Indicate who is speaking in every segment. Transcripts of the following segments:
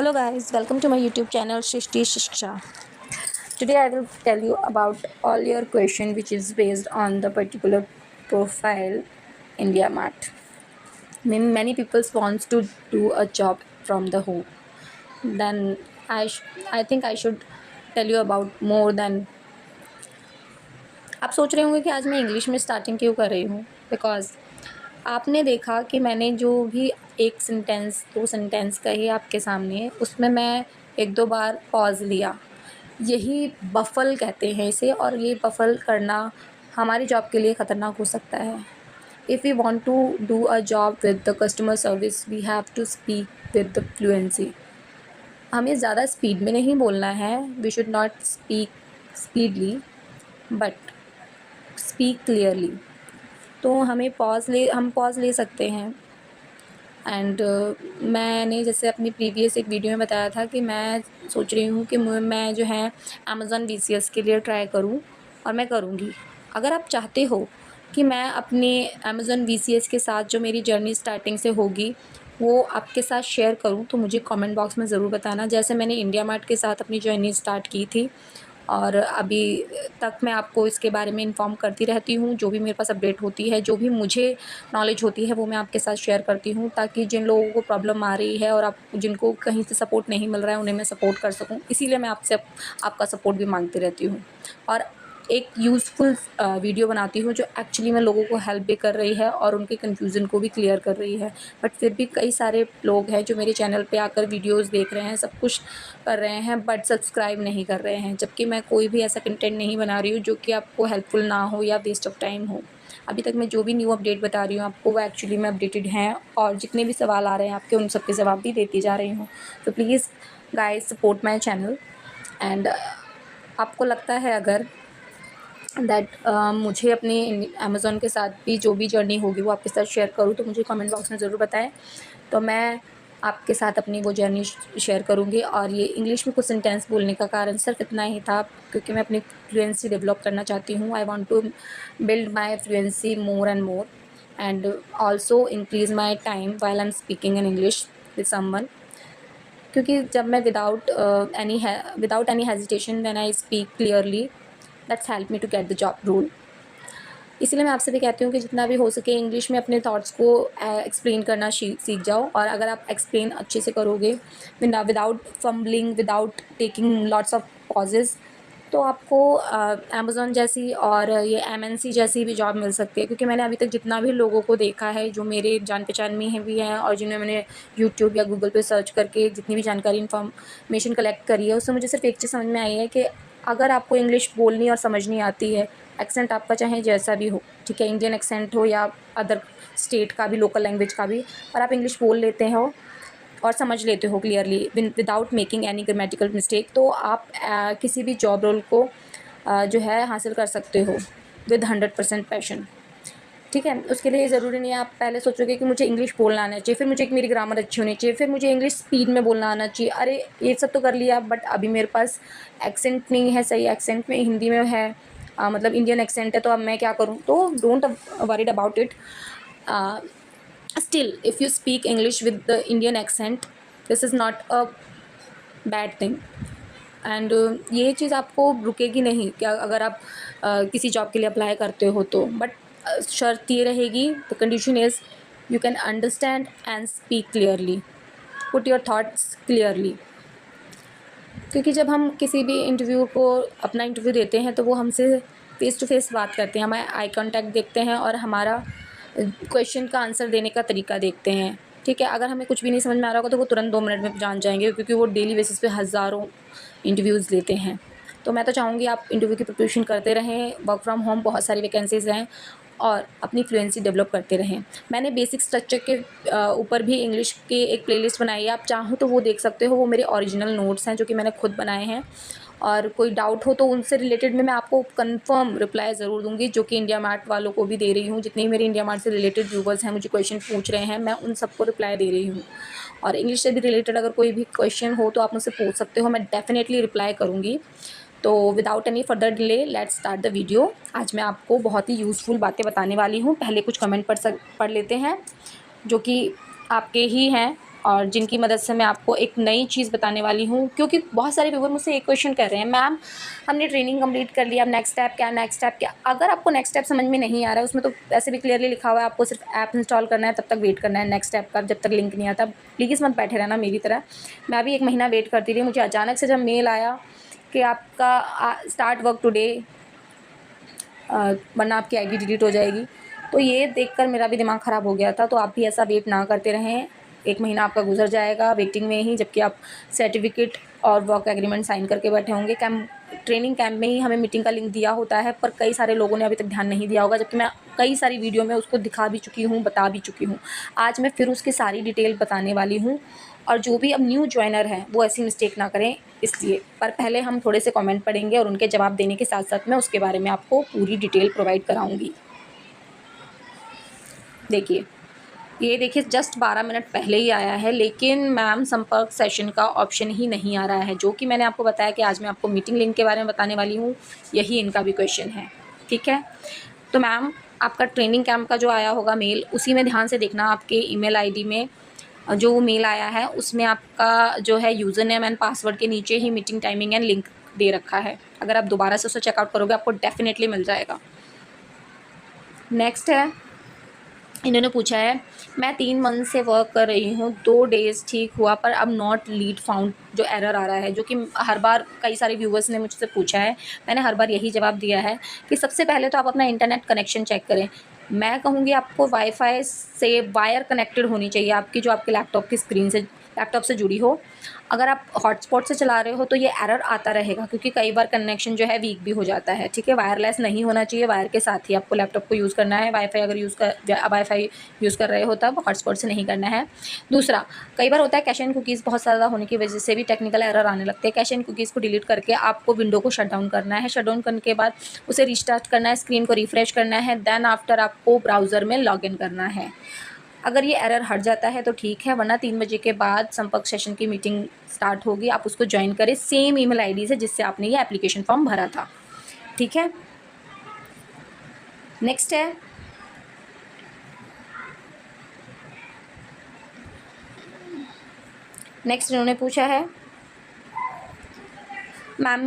Speaker 1: Hello guys, welcome to my YouTube channel Shrishti Shiksha. Today I will tell you about all your question which is based on the particular profile India Mart. Many people wants to do a job from the home. Then I think I should tell you about more than. आप सोच रहे होंगे कि आज मैं English में starting क्यों कर रही हूँ, बिकॉज आपने देखा कि मैंने जो भी एक सेंटेंस 2 सेंटेंस कही आपके सामने, उसमें मैं 1-2 बार पॉज़ लिया। यही बफ़ल कहते हैं इसे, और ये बफ़ल करना हमारी जॉब के लिए ख़तरनाक हो सकता है। If we want to do a job with the customer service, we have to speak with the fluency. हमें ज़्यादा स्पीड में नहीं बोलना है, we should not speak speedly but speak clearly. तो हम पॉज़ ले सकते हैं। एंड मैंने जैसे अपनी प्रीवियस एक वीडियो में बताया था कि मैं सोच रही हूँ कि मैं जो है अमेज़न VCS के लिए ट्राई करूँ, और मैं करूँगी। अगर आप चाहते हो कि मैं अपने अमेज़न VCS के साथ जो मेरी जर्नी स्टार्टिंग से होगी वो आपके साथ शेयर करूँ, तो मुझे कमेंट बॉक्स में ज़रूर बताना। जैसे मैंने इंडिया मार्ट के साथ अपनी जर्नी स्टार्ट की थी, और अभी तक मैं आपको इसके बारे में इन्फॉर्म करती रहती हूँ। जो भी मेरे पास अपडेट होती है, जो भी मुझे नॉलेज होती है, वो मैं आपके साथ शेयर करती हूँ, ताकि जिन लोगों को प्रॉब्लम आ रही है और आप जिनको कहीं से सपोर्ट नहीं मिल रहा है, उन्हें मैं सपोर्ट कर सकूँ। इसीलिए मैं आपसे आपका सपोर्ट भी मांगती रहती हूँ, और एक यूज़फुल वीडियो बनाती हूँ जो एक्चुअली में लोगों को हेल्प भी कर रही है और उनके कन्फ्यूज़न को भी क्लियर कर रही है। बट फिर भी कई सारे लोग हैं जो मेरे चैनल पे आकर वीडियोज़ देख रहे हैं, सब कुछ कर रहे हैं, बट सब्सक्राइब नहीं कर रहे हैं, जबकि मैं कोई भी ऐसा कंटेंट नहीं बना रही हूँ जो कि आपको हेल्पफुल ना हो या वेस्ट ऑफ टाइम हो। अभी तक मैं जो भी न्यू अपडेट बता रही हूँ आपको, वो एक्चुअली में अपडेटेड हैं, और जितने भी सवाल आ रहे हैं आपके, उन सब के जवाब भी देती जा रही हूँ। तो please guys, support my channel. And आपको लगता है अगर दैट मुझे अपनी अमेज़न के साथ भी जो भी जर्नी होगी वो आपके साथ शेयर करूँ, तो मुझे कमेंट बॉक्स में ज़रूर बताएं। तो मैं आपके साथ अपनी वो जर्नी शेयर करूँगी। और ये इंग्लिश में कुछ सेंटेंस बोलने का कारण सिर्फ इतना ही था, क्योंकि मैं अपनी फ्लुएंसी डेवलप करना चाहती हूँ। I want to build my fluency more and more, and also increase my time while I am speaking in English with someone. क्योंकि जब मैं without any hesitation when I speak clearly, that's help me to get the job role. इसीलिए मैं आपसे भी कहती हूँ कि जितना भी हो सके इंग्लिश में अपने थॉट्स को एक्सप्लेन करना सीख जाओ। और अगर आप एक्सप्लेन अच्छे से करोगे, without fumbling, without taking lots of poses, तो आपको अमेज़न जैसी और ये MNC जैसी भी जॉब मिल सकती है। क्योंकि मैंने अभी तक जितना भी लोगों को देखा है जो मेरे जान पहचान में हैं भी हैं, और जिन्हें मैंने यूट्यूब या गूगल पे सर्च करके जितनी भी जानकारी इन्फॉर्मेशन कलेक्ट करी है, उससे मुझे सिर्फ एक चीज़ समझ में आई है कि अगर आपको इंग्लिश बोलनी और समझनी आती है, एक्सेंट आपका चाहे जैसा भी हो, ठीक है, इंडियन एक्सेंट हो या अदर स्टेट का भी, लोकल लैंग्वेज का भी, और आप इंग्लिश बोल लेते हो और समझ लेते हो clearly without making any grammatical mistake, तो आप किसी भी जॉब रोल को जो है हासिल कर सकते हो विद 100% पैशन। ठीक है, उसके लिए ज़रूरी नहीं है आप पहले सोचोगे कि मुझे इंग्लिश बोलना आना चाहिए, फिर मुझे मेरी ग्रामर अच्छी होनी चाहिए, फिर मुझे इंग्लिश स्पीड में बोलना आना चाहिए। अरे ये सब तो कर लिया, बट अभी मेरे पास एक्सेंट नहीं है, सही एक्सेंट में हिंदी में है, मतलब इंडियन एक्सेंट है, तो अब मैं क्या करूँ? तो don't worried about it. Still, if you speak English with the Indian accent, this is not a bad thing. And ये चीज़ आपको रुकेगी नहीं कि अगर आप किसी जॉब के लिए अप्लाई करते हो तो, बट शर्त ये रहेगी, the condition is you can understand and speak clearly, put your thoughts clearly. क्योंकि जब हम किसी भी इंटरव्यू को अपना इंटरव्यू देते हैं, तो वो हमसे फ़ेस टू फेस बात करते हैं, हमारे आई कांटेक्ट देखते हैं और हमारा क्वेश्चन का आंसर देने का तरीका देखते हैं। ठीक है, अगर हमें कुछ भी नहीं समझ में आ रहा होगा तो वो तुरंत 2 मिनट में जान जाएंगे, क्योंकि वो डेली बेसिस पे हज़ारों इंटरव्यूज़ लेते हैं। तो मैं तो चाहूँगी आप इंटरव्यू की प्रिपरेशन करते रहें, वर्क फ्रॉम होम बहुत सारी वैकेंसीज़ हैं, और अपनी फ्लुएंसी डेवलप करते रहें। मैंने बेसिक स्ट्रक्चर के ऊपर भी इंग्लिश की एक प्लेलिस्ट बनाई है, आप चाहो तो वो देख सकते हो। वो मेरे ओरिजिनल नोट्स हैं जो कि मैंने खुद बनाए हैं, और कोई डाउट हो तो उनसे रिलेटेड में मैं आपको कंफर्म रिप्लाई ज़रूर दूंगी, जो कि इंडिया मार्ट वालों को भी दे रही हूँ। जितने भी मेरे इंडिया मार्ट से रिलेटेड व्यूवर्स हैं, मुझे क्वेश्चन पूछ रहे हैं, मैं उन सबको रिप्लाई दे रही हूँ। और इंग्लिश से भी रिलेटेड अगर कोई भी क्वेश्चन हो तो आप मुझसे पूछ सकते हो, मैं डेफिनेटली रिप्लाई करूँगी। तो without any further delay, let's start the video. आज मैं आपको बहुत ही यूज़फुल बातें बताने वाली हूँ। पहले कुछ कमेंट पढ़ लेते हैं जो कि आपके ही हैं। और जिनकी मदद से मैं आपको एक नई चीज़ बताने वाली हूँ, क्योंकि बहुत सारे व्यूअर मुझसे एक क्वेश्चन कर रहे हैं, मैम हमने ट्रेनिंग कंप्लीट कर लिया, अब नेक्स्ट स्टेप क्या, नेक्स्ट स्टेप क्या। अगर आपको नेक्स्ट स्टेप समझ में नहीं आ रहा है, उसमें तो ऐसे भी क्लियरली लिखा हुआ है आपको सिर्फ ऐप इंस्टॉल करना है, तब तक वेट करना है नेक्स्ट स्टेप का, जब तक लिंक नहीं आता। प्लीज़ मत बैठे रहना मेरी तरह। मैं भी 1 महीना वेट करती रही, मुझे अचानक से जब मेल आया कि आपका स्टार्ट वर्क टुडे, वरना आपकी आईडी डिलीट हो जाएगी, तो ये देखकर मेरा भी दिमाग ख़राब हो गया था। तो आप भी ऐसा वेट ना करते रहें, 1 महीना आपका गुजर जाएगा वेटिंग में ही, जबकि आप सर्टिफिकेट और वर्क एग्रीमेंट साइन करके बैठे होंगे। ट्रेनिंग कैंप में ही हमें मीटिंग का लिंक दिया होता है, पर कई सारे लोगों ने अभी तक ध्यान नहीं दिया होगा, जबकि मैं कई सारी वीडियो में उसको दिखा भी चुकी हूँ, बता भी चुकी हूँ। आज मैं फिर उसकी सारी डिटेल बताने वाली हूँ, और जो भी अब न्यू जॉइनर हैं वो ऐसी मिस्टेक ना करें इसलिए। पर पहले हम थोड़े से कमेंट पढ़ेंगे और उनके जवाब देने के साथ साथ मैं उसके बारे में आपको पूरी डिटेल प्रोवाइड कराऊंगी। देखिए, ये देखिए जस्ट 12 मिनट पहले ही आया है, लेकिन मैम संपर्क सेशन का ऑप्शन ही नहीं आ रहा है, जो कि मैंने आपको बताया कि आज मैं आपको मीटिंग लिंक के बारे में बताने वाली हूँ, यही इनका भी क्वेश्चन है। ठीक है, तो मैम आपका ट्रेनिंग कैंप का जो आया होगा मेल, उसी में ध्यान से देखना, आपके ईमेल आईडी में जो मेल आया है उसमें आपका जो है यूज़र नेम एंड पासवर्ड के नीचे ही मीटिंग टाइमिंग एंड लिंक दे रखा है। अगर आप दोबारा से उसे चेकआउट करोगे आपको डेफिनेटली मिल जाएगा। नेक्स्ट है, इन्होंने पूछा है, मैं 3 मंथ से वर्क कर रही हूँ, 2 डेज़ ठीक हुआ पर अब नॉट लीड फाउंड जो एरर आ रहा है, जो कि हर बार कई सारे व्यूवर्स ने मुझसे पूछा है। मैंने हर बार यही जवाब दिया है कि सबसे पहले तो आप अपना इंटरनेट कनेक्शन चेक करें। मैं कहूँगी आपको वाईफ़ाई से वायर कनेक्टेड होनी चाहिए आपकी, जो आपके लैपटॉप की स्क्रीन से, लैपटॉप से जुड़ी हो। अगर आप हॉटस्पॉट से चला रहे हो तो ये एरर आता रहेगा, क्योंकि कई बार कनेक्शन जो है वीक भी हो जाता है। ठीक है, वायरलेस नहीं होना चाहिए, वायर के साथ ही आपको लैपटॉप को यूज़ करना है। वाईफ़ाई अगर वाईफ़ाई यूज़ कर रहे हो तब हॉटस्पॉट से नहीं करना है। दूसरा, कई बार होता है कैश एंड कुकीज़ बहुत ज़्यादा होने की वजह से भी टेक्निकल एरर आने लगते हैं। कैश एंड कुकीज़ को डिलीट करके आपको विंडो को शट डाउन करना है। शट डाउन करने के बाद उसे रिस्टार्ट करना है, स्क्रीन को रिफ्रेश करना है, देन आफ्टर आपको ब्राउज़र में लॉगिन करना है। अगर ये एरर हट जाता है तो ठीक है, वरना 3 बजे के बाद संपर्क सेशन की मीटिंग स्टार्ट होगी, आप उसको ज्वाइन करें सेम ईमेल आईडी से जिससे आपने ये एप्लीकेशन फॉर्म भरा था। ठीक है, नेक्स्ट है, नेक्स्ट इन्होंने पूछा है, मैम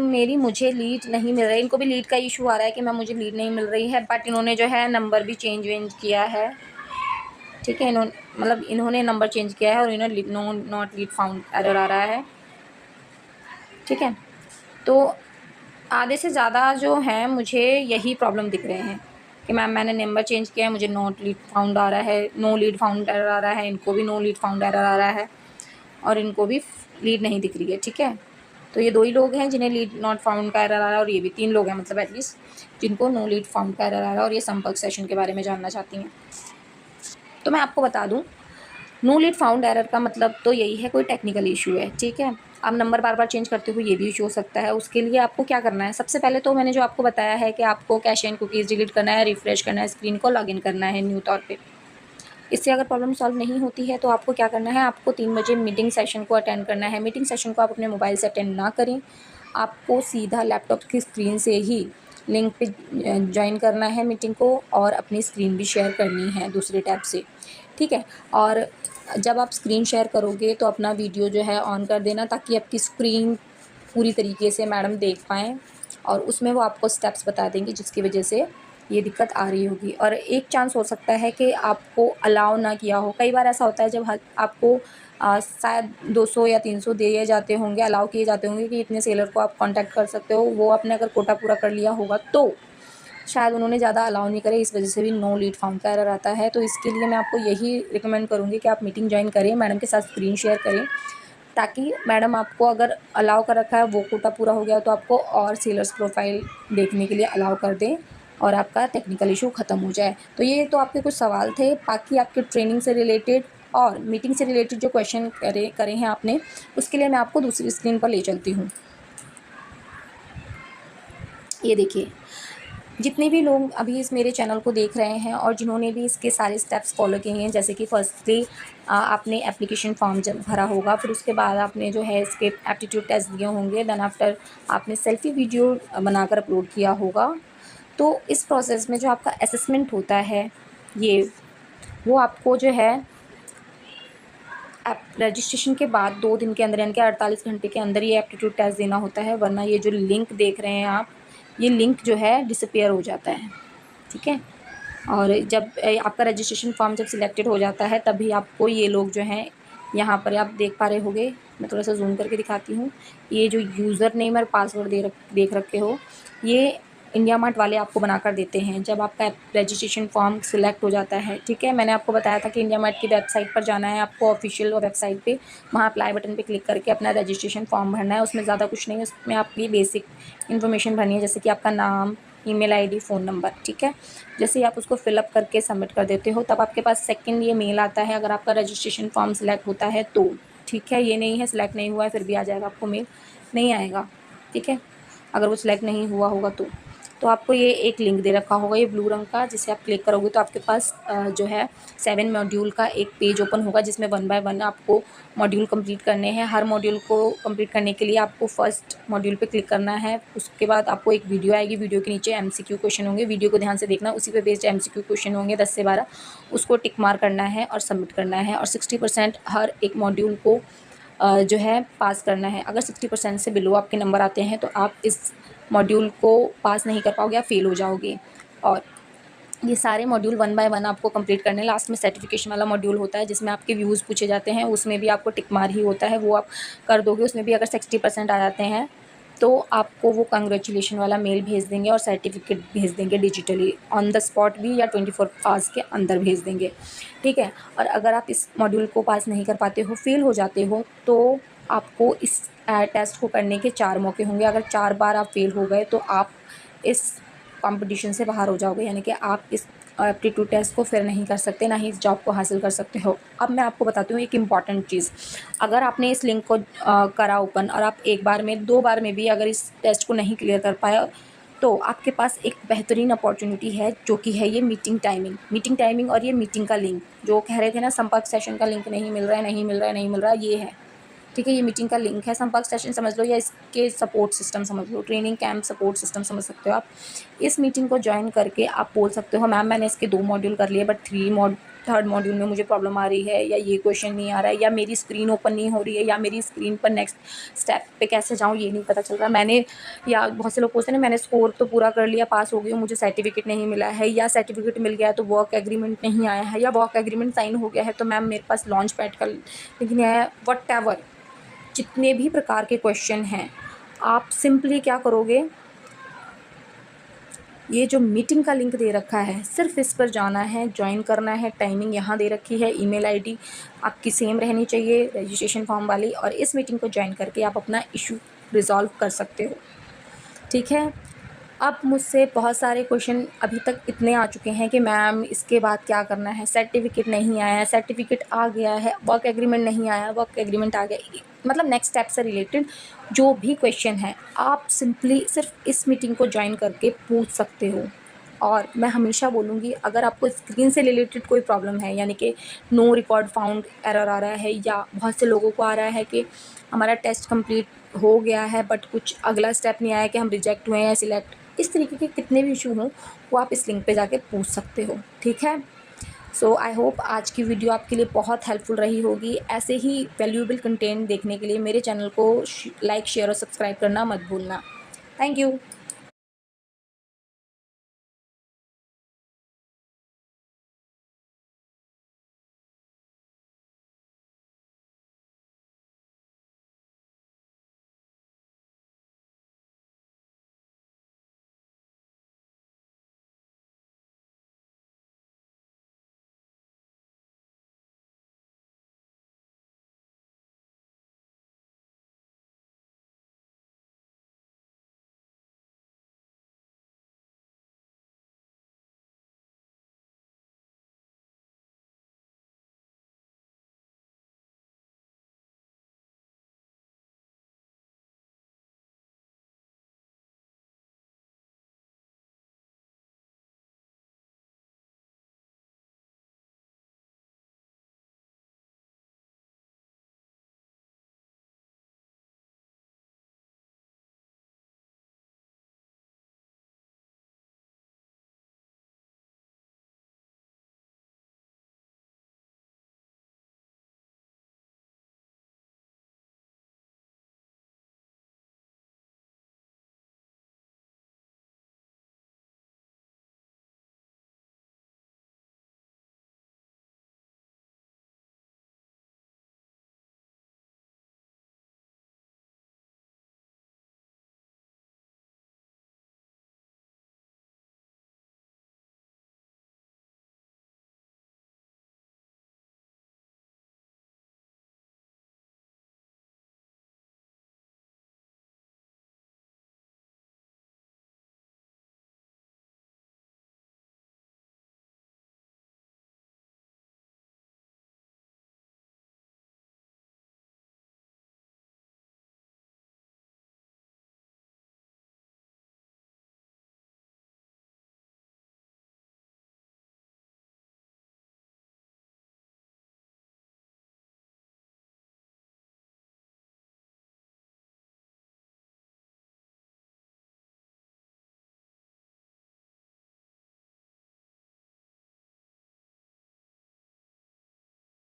Speaker 1: मेरी मुझे लीड नहीं मिल रही। इनको भी लीड का इशू आ रहा है कि मैम मुझे लीड नहीं मिल रही है, बट इन्होंने जो है नंबर भी चेंज वेंज किया है। ठीक है, इन्होंने नंबर चेंज किया है और इन्होंने नॉट लीड फाउंड एरर आ रहा है। ठीक है, तो आधे से ज़्यादा जो हैं मुझे यही प्रॉब्लम दिख रहे हैं कि मैम मैंने नंबर चेंज किया है, मुझे नॉट लीड फाउंड आ रहा है, नो लीड फाउंड एरर आ रहा है, इनको भी नो लीड फाउंड एरर आ रहा है, और इनको भी लीड नहीं दिख रही है। ठीक है, तो ये 2 ही लोग हैं जिन्हें लीड नॉट फाउंड का एरर आ रहा है, और ये भी 3 लोग हैं मतलब एटलीस्ट जिनको नो लीड फाउंड का एरर आ रहा है और ये संपर्क सेशन के बारे में जानना चाहती हैं। तो मैं आपको बता दूँ, नो लीड फाउंड एरर का मतलब तो यही है, कोई टेक्निकल इशू है। ठीक है, आप नंबर बार बार चेंज करते हुए ये भी इशू हो सकता है। उसके लिए आपको क्या करना है, सबसे पहले तो मैंने जो आपको बताया है कि आपको कैश एंड कुकीज़ डिलीट करना है, रिफ्रेश करना है, स्क्रीन को लॉगिन करना है न्यू तौर पे। इससे अगर प्रॉब्लम सॉल्व नहीं होती है तो आपको क्या करना है, आपको 3 बजे मीटिंग सेशन को अटेंड करना है। मीटिंग सेशन को आप अपने मोबाइल से अटेंड ना करें, आपको सीधा लैपटॉप की स्क्रीन से ही लिंक पे ज्वाइन करना है मीटिंग को, और अपनी स्क्रीन भी शेयर करनी है दूसरे टैब से। ठीक है, और जब आप स्क्रीन शेयर करोगे तो अपना वीडियो जो है ऑन कर देना, ताकि आपकी स्क्रीन पूरी तरीके से मैडम देख पाएँ, और उसमें वो आपको स्टेप्स बता देंगी जिसकी वजह से ये दिक्कत आ रही होगी। और एक चांस हो सकता है कि आपको अलाउ ना किया हो। कई बार ऐसा होता है जब आपको शायद 200 या 300 दिए जाते होंगे, अलाउ किए जाते होंगे कि इतने सेलर को आप कांटेक्ट कर सकते हो, वो आपने अगर कोटा पूरा कर लिया होगा तो शायद उन्होंने ज़्यादा अलाउ नहीं करे, इस वजह से भी नो लीड फाउंड का एरर आता है। तो इसके लिए मैं आपको यही रिकमेंड करूँगी कि आप मीटिंग ज्वाइन करें, मैडम के साथ स्क्रीन शेयर करें, ताकि मैडम आपको अगर अलाउ कर रखा है वो कोटा पूरा हो गया तो आपको और सेलर्स प्रोफाइल देखने के लिए अलाउ कर दें और आपका टेक्निकल इशू ख़त्म हो जाए। तो ये तो आपके कुछ सवाल थे। बाकी आपके ट्रेनिंग से रिलेटेड और मीटिंग से रिलेटेड जो क्वेश्चन करे हैं आपने, उसके लिए मैं आपको दूसरी स्क्रीन पर ले चलती हूँ। ये देखिए, जितने भी लोग अभी इस मेरे चैनल को देख रहे हैं और जिन्होंने भी इसके सारे स्टेप्स फॉलो किए हैं, जैसे कि फर्स्टली आपने एप्लीकेशन फॉर्म जब भरा होगा, फिर उसके बाद आपने जो है इसके एप्टीट्यूड टेस्ट दिए होंगे, देन आफ्टर आपने सेल्फी वीडियो बनाकर अपलोड किया होगा। तो इस प्रोसेस में जो आपका असेसमेंट होता है, ये वो आपको जो है ऐप रजिस्ट्रेशन के बाद 2 दिन के अंदर यानी कि 48 घंटे के अंदर ये एप्टीट्यूड टेस्ट देना होता है, वरना ये जो लिंक देख रहे हैं आप, ये लिंक जो है डिसअपीयर हो जाता है, ठीक है। और जब आपका रजिस्ट्रेशन फॉर्म जब सिलेक्टेड हो जाता है तभी आपको ये लोग जो हैं, यहाँ पर आप देख पा रहे होंगे, मैं थोड़ा सा जूम करके दिखाती हूँ, ये जो यूज़र नेम और पासवर्ड देख रखे हो, ये इंडिया मार्ट वाले आपको बनाकर देते हैं जब आपका रजिस्ट्रेशन फॉर्म सिलेक्ट हो जाता है, ठीक है। मैंने आपको बताया था कि इंडिया मार्ट की वेबसाइट पर जाना है आपको, ऑफिशियल वेबसाइट पे, वहाँ अप्लाई बटन पे क्लिक करके अपना रजिस्ट्रेशन फॉर्म भरना है। उसमें ज़्यादा कुछ नहीं है, उसमें आपकी बेसिक इन्फॉर्मेशन भरनी है, जैसे कि आपका नाम, ईमेल आईडी, फ़ोन नंबर, ठीक है। जैसे ही आप उसको फिलअप करके सबमिट कर देते हो तब आपके पास सेकंड ये मेल आता है, अगर आपका रजिस्ट्रेशन फॉर्म सिलेक्ट होता है तो, ठीक है। ये नहीं है सिलेक्ट नहीं हुआ है फिर भी आ जाएगा आपको मेल, नहीं आएगा, ठीक है, अगर वो सिलेक्ट नहीं हुआ होगा तो आपको ये एक लिंक दे रखा होगा, ये ब्लू रंग का, जिसे आप क्लिक करोगे तो आपके पास जो है 7 मॉड्यूल का एक पेज ओपन होगा, जिसमें 1 बाय 1 आपको मॉड्यूल कंप्लीट करने हैं। हर मॉड्यूल को कंप्लीट करने के लिए आपको फर्स्ट मॉड्यूल पे क्लिक करना है, उसके बाद आपको एक वीडियो आएगी, वीडियो के नीचे MCQ क्वेश्चन होंगे, वीडियो को ध्यान से देखना, उसी पे बेस्ड MCQ क्वेश्चन होंगे 10 से 12, उसको टिक मार करना है और सबमिट करना है। और 60% हर एक मॉड्यूल को जो है पास करना है। अगर 60% से बिलो आपके नंबर आते हैं तो आप इस मॉड्यूल को पास नहीं कर पाओगे, आप फेल हो जाओगे। और ये सारे मॉड्यूल 1 बाय 1 आपको कंप्लीट करने, लास्ट में सर्टिफिकेशन वाला मॉड्यूल होता है जिसमें आपके व्यूज़ पूछे जाते हैं, उसमें भी आपको टिक मार ही होता है, वो आप कर दोगे। उसमें भी अगर 60% आ जाते हैं तो आपको वो कंग्रेचुलेशन वाला मेल भेज देंगे और सर्टिफिकेट भेज देंगे डिजिटली, ऑन द स्पॉट भी या 24 आवर्स के अंदर भेज देंगे, ठीक है। और अगर आप इस मॉड्यूल को पास नहीं कर पाते हो, फेल हो जाते हो, तो आपको इस टेस्ट को करने के 4 मौके होंगे। अगर 4 बार आप फेल हो गए तो आप इस कंपटीशन से बाहर हो जाओगे, यानी कि आप इस एप्टीट्यूड टेस्ट को फिर नहीं कर सकते, ना ही इस जॉब को हासिल कर सकते हो। अब मैं आपको बताती हूँ एक इम्पॉर्टेंट चीज़, अगर आपने इस लिंक को करा ओपन और आप एक बार में 2 बार में भी अगर इस टेस्ट को नहीं क्लियर कर पाए तो आपके पास एक बेहतरीन अपॉर्चुनिटी है, जो कि है ये मीटिंग टाइमिंग और ये मीटिंग का लिंक, जो कह रहे थे ना संपर्क सेशन का लिंक नहीं मिल रहा है, ये है, ठीक है। ये मीटिंग का लिंक है, संपर्क सेशन समझ लो या इसके सपोर्ट सिस्टम समझ लो, ट्रेनिंग कैंप सपोर्ट सिस्टम समझ सकते हो आप। इस मीटिंग को ज्वाइन करके आप बोल सकते हो, मैम मैंने इसके 2 मॉड्यूल कर लिए बट थर्ड मॉड्यूल में मुझे प्रॉब्लम आ रही है, या ये क्वेश्चन नहीं आ रहा है, या मेरी स्क्रीन ओपन नहीं हो रही है, या मेरी स्क्रीन पर नेक्स्ट स्टेप पे कैसे जाऊँ ये नहीं पता चल रहा मैंने, या बहुत से लोग पूछते हैं मैंने स्कोर तो पूरा कर लिया, पास हो गई हूँ, मुझे सर्टिफिकेट नहीं मिला है, या सर्टिफिकेट मिल गया तो वर्क एग्रीमेंट नहीं आया है, या वर्क एग्रीमेंट साइन हो गया है तो मैम मेरे पास लॉन्च पैड का लिंक नहीं आया है, व्हाटएवर जितने भी प्रकार के क्वेश्चन हैं, आप सिंपली क्या करोगे, ये जो मीटिंग का लिंक दे रखा है सिर्फ इस पर जाना है, ज्वाइन करना है। टाइमिंग यहाँ दे रखी है, ईमेल आईडी आपकी सेम रहनी चाहिए रजिस्ट्रेशन फॉर्म वाली, और इस मीटिंग को ज्वाइन करके आप अपना इशू रिजॉल्व कर सकते हो, ठीक है। अब मुझसे बहुत सारे क्वेश्चन अभी तक इतने आ चुके हैं कि मैम इसके बाद क्या करना है, सर्टिफिकेट नहीं आया, सर्टिफिकेट आ गया है, वर्क एग्रीमेंट नहीं आया, वर्क एग्रीमेंट आ गया, मतलब नेक्स्ट स्टेप से रिलेटेड जो भी क्वेश्चन है आप सिंपली सिर्फ इस मीटिंग को ज्वाइन करके पूछ सकते हो। और मैं हमेशा बोलूँगी, अगर आपको स्क्रीन से रिलेटेड कोई प्रॉब्लम है, यानी कि नो रिकॉर्ड फाउंड एरर आ रहा है, या बहुत से लोगों को आ रहा है कि हमारा टेस्ट कंप्लीट हो गया है बट कुछ अगला स्टेप नहीं आया कि हम रिजेक्ट हुए हैं या सिलेक्ट, इस तरीके के कितने भी इशू हों वो आप इस लिंक पे जाके पूछ सकते हो, ठीक है। सो आई होप आज की वीडियो आपके लिए बहुत हेल्पफुल रही होगी। ऐसे ही वैल्यूएबल कंटेंट देखने के लिए मेरे चैनल को लाइक, शेयर और सब्सक्राइब करना मत भूलना। Thank you.